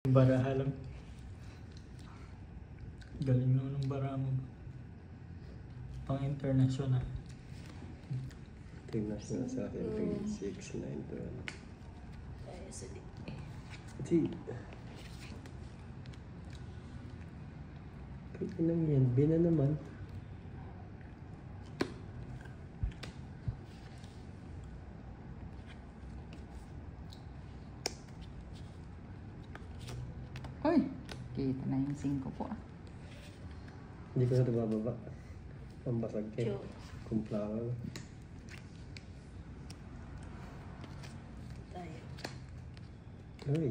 Baraha lang. Galing naman ng baraha mo. Pang international. International sa akin. 3, 6, 9, 12. Tayo sa di. Di. Kaya lang yan. Bina naman. Uy! Kita na yung 5 ko ah. Hindi ko na ito bababa. Ang basag kayo. Kumplaka. Tayo. Uy.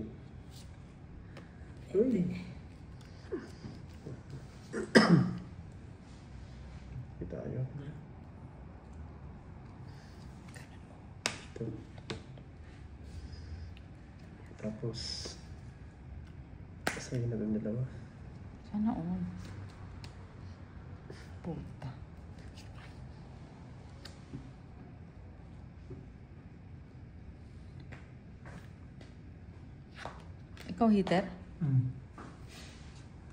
Uy. Kita tayo. Ito. Tapos sa'yo na yung dalawa. Sana all. Puta. Ikaw hitter?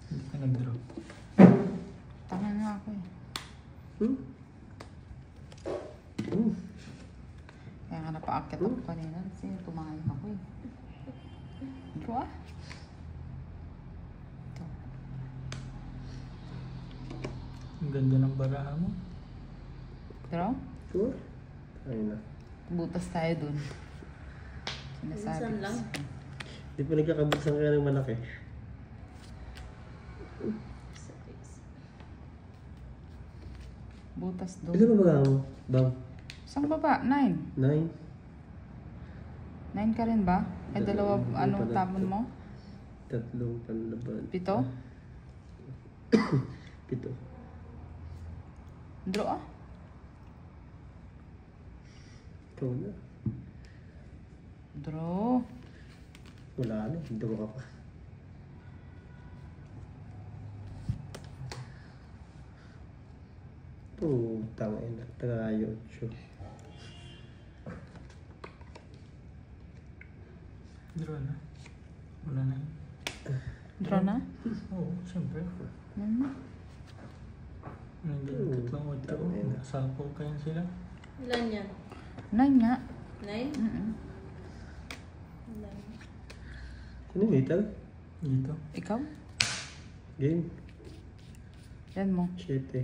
Hindi ka nag-drop. Tama nga ako eh. Kaya nga napaakit ako kanina kasi tumayo ako eh. Ito ah. Ito. Ang ganda ng baraha mo. Pero, Sure? Ayun na. butas tayo dun. Sinasabi Minsan ko lang. sa'yo. Di pa nagkakabuksan kaya ng malaki. Butas dun. Ilan ba mo? Bang? Isang baba, 9. 9? 9 ka rin ba? Ay, dalawa, Dalawa, ano, pala. tapon mo? Tatlong panlaban. 7? 7. Draw ah. Ikaw na. Draw. Wala na. Hindi ko ka pa. Putang ina. Tayo. Sure. Draw na. Wala na yun. Draw na? Oo, siyempre. Ano? Nandiyan tatlong 8. Sapo kayo sila. Ilan yan? 9 nga. 9? Ano yung metal? Dito. Ikaw? Game. Yan mo. 7.